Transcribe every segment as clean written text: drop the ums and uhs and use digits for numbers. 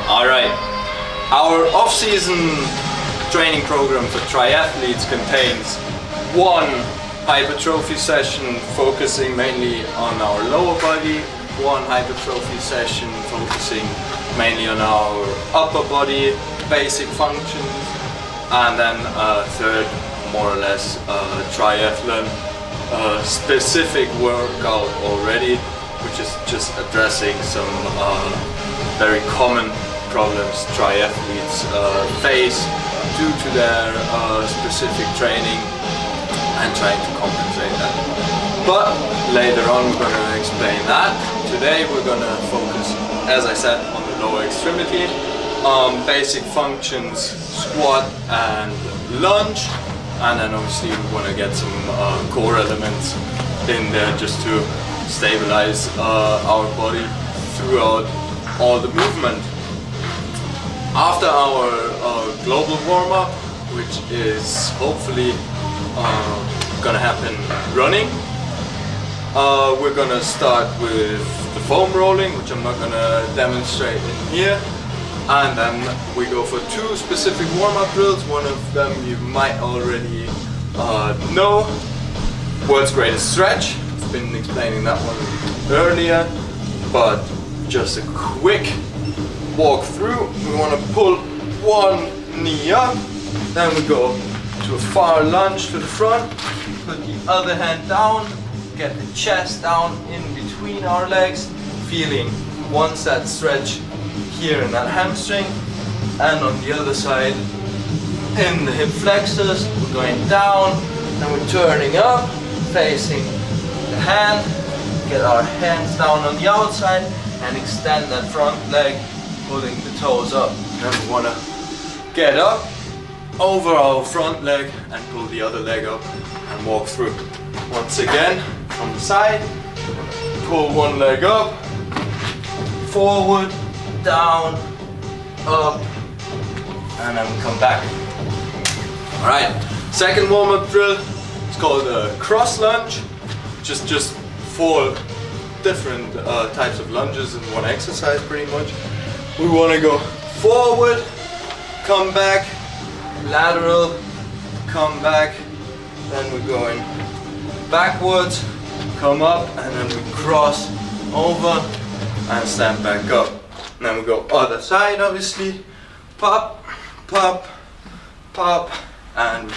Alright, our off-season training program for triathletes contains one hypertrophy session focusing mainly on our lower body, one hypertrophy session focusing mainly on our upper body basic functions, and then a third more or less triathlon specific workout already, which is just addressing some very common problems triathletes face due to their specific training and trying to compensate that. But later on we're going to explain that. Today we're going to focus, as I said, on the lower extremity, basic functions, squat and lunge, and then obviously we want to get some core elements in there just to stabilize our body throughout all the movement. After our global warm-up, which is hopefully gonna happen running, we're gonna start with the foam rolling, which I'm not gonna demonstrate in here, and then we go for two specific warm-up drills. One of them you might already know, world's greatest stretch. I've been explaining that one earlier, but just a quick walk through. We want to pull one knee up, then we go to a far lunge to the front, put the other hand down, get the chest down in between our legs, feeling one set stretch here in that hamstring, and on the other side in the hip flexors. We're going down and we're turning up, facing the hand, get our hands down on the outside and extend that front leg, pulling the toes up. Then we want to get up over our front leg and pull the other leg up and walk through. Once again, from the side, pull one leg up, forward, down, up, and then we come back. Alright, second warm-up drill, it's called a cross lunge. Just 4 different types of lunges in one exercise pretty much. We want to go forward, come back, lateral, come back, then we're going backwards, come up, and then we cross over and stand back up. And then we go other side obviously, pop, pop, pop, and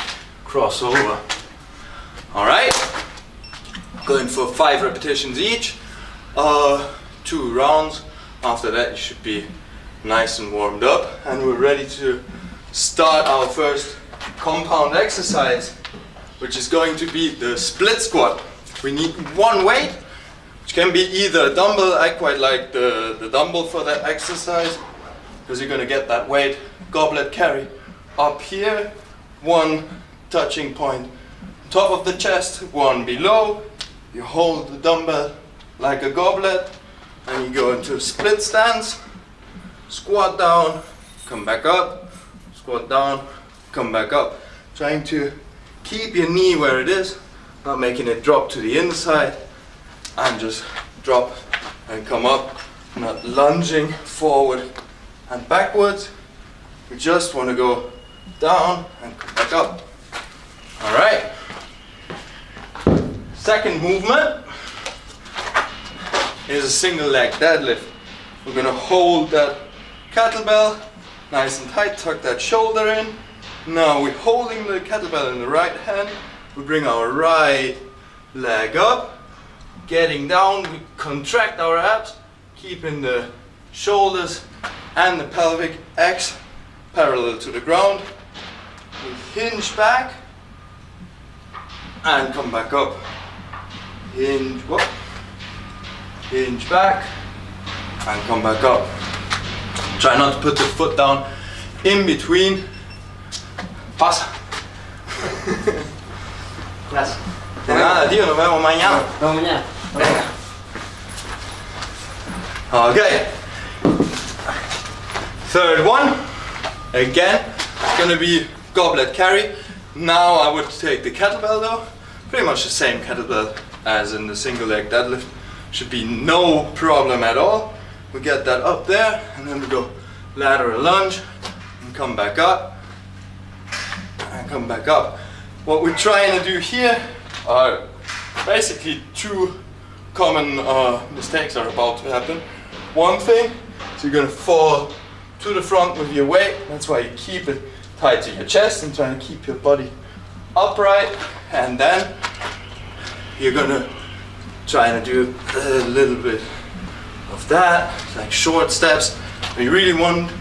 cross over. Alright, going for 5 repetitions each, 2 rounds. After that you should be nice and warmed up, and we're ready to start our first compound exercise, which is going to be the split squat. We need one weight, which can be either a dumbbell. I quite like the dumbbell for that exercise, because you're going to get that weight, goblet carry, up here, one touching point top of the chest, one below. You hold the dumbbell like a goblet, and you go into a split stance, squat down, come back up, squat down, come back up. Trying to keep your knee where it is, not making it drop to the inside, and just drop and come up, not lunging forward and backwards. We just want to go down and come back up. Alright. Second movement is a single leg deadlift. We're going to hold that kettlebell nice and tight, tuck that shoulder in. Now we're holding the kettlebell in the right hand. We bring our right leg up, getting down, we contract our abs, keeping the shoulders and the pelvic X parallel to the ground. We hinge back and come back up. Hinge, whoop, hinge back and come back up. Try not to put the foot down in between. Pasa. Gracias. De nada, tío, nos vemos mañana. Nos vemos mañana. Okay. Third one. Again, it's gonna be goblet carry. Now I would take the kettlebell though. Pretty much the same kettlebell as in the single leg deadlift. Should be no problem at all. We get that up there and then we go lateral lunge, and come back up, and come back up. What we're trying to do here are basically two common mistakes are about to happen. One thing is you're gonna fall to the front with your weight. That's why you keep it tight to your chest and trying to keep your body upright. And then you're gonna try to do a little bit of that, like short steps. What you really want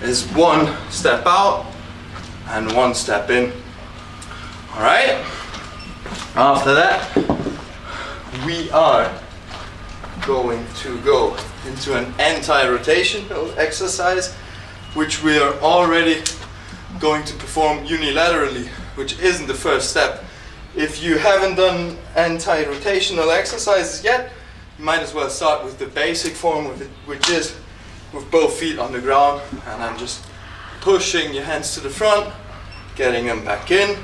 is one step out and one step in. All right. After that, we are going to go into an anti-rotational exercise, which we are already going to perform unilaterally, which isn't the first step. If you haven't done anti-rotational exercises yet, you might as well start with the basic form of it, which is with both feet on the ground, and then just pushing your hands to the front, getting them back in.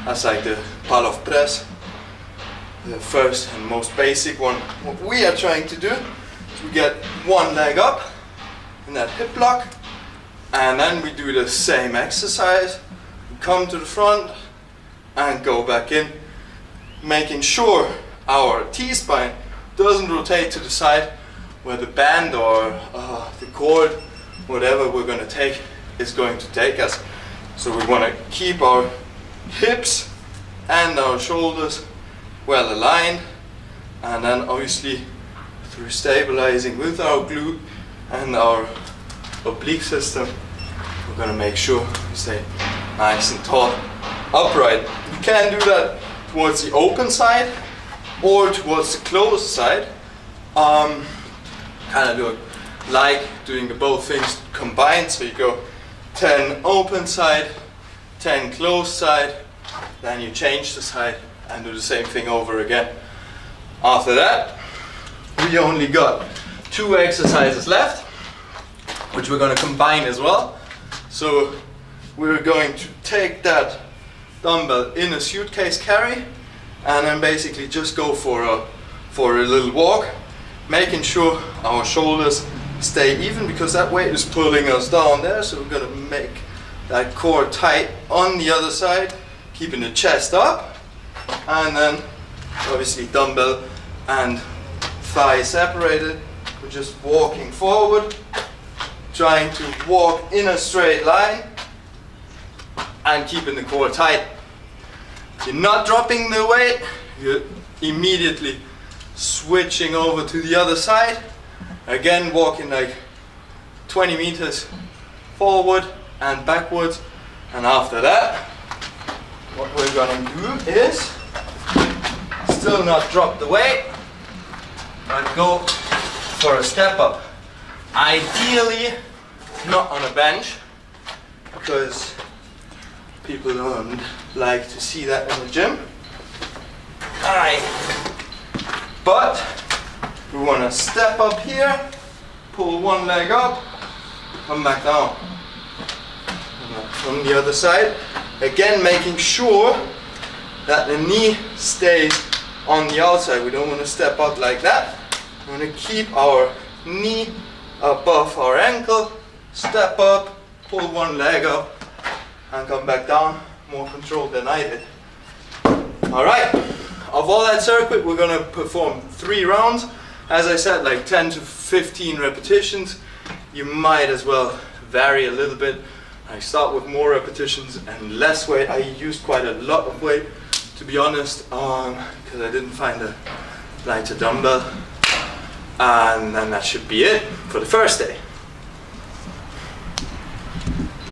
That's like the Palov press, the first and most basic one. What we are trying to do is we get one leg up in that hip lock, and then we do the same exercise. We come to the front and go back in, making sure our T-spine doesn't rotate to the side where the band or the cord, whatever we're going to take, is going to take us. So we want to keep our hips and our shoulders well aligned, and then obviously through stabilizing with our glute and our oblique system, we're going to make sure we stay nice and taut, upright. You can do that towards the open side or towards the closed side. Kind of do like doing the both things combined. So you go 10 open side, 10 closed side, then you change the side and do the same thing over again. After that, we only got 2 exercises left, which we're going to combine as well. So we're going to take that dumbbell in a suitcase carry and then basically just go for a little walk, making sure our shoulders stay even, because that weight is pulling us down there. So we're going to make that core tight on the other side, keeping the chest up, and then obviously dumbbell and thigh separated. We're just walking forward, trying to walk in a straight line and keeping the core tight. You're not dropping the weight, you're immediately switching over to the other side. Again, walking like 20 meters forward and backwards. And after that, what we're gonna do is still not drop the weight, but go for a step up. Ideally, not on a bench, because people don't like to see that in the gym. But we want to step up here, pull one leg up, come back down. From the other side, again making sure that the knee stays on the outside. We don't want to step up like that. We want to keep our knee above our ankle, step up, pull one leg up, and come back down. More controlled than I did. Alright, of all that circuit, we're going to perform 3 rounds. As I said, like 10 to 15 repetitions. You might as well vary a little bit. I start with more repetitions and less weight. I used quite a lot of weight, to be honest, because I didn't find a lighter dumbbell. And then that should be it for the first day.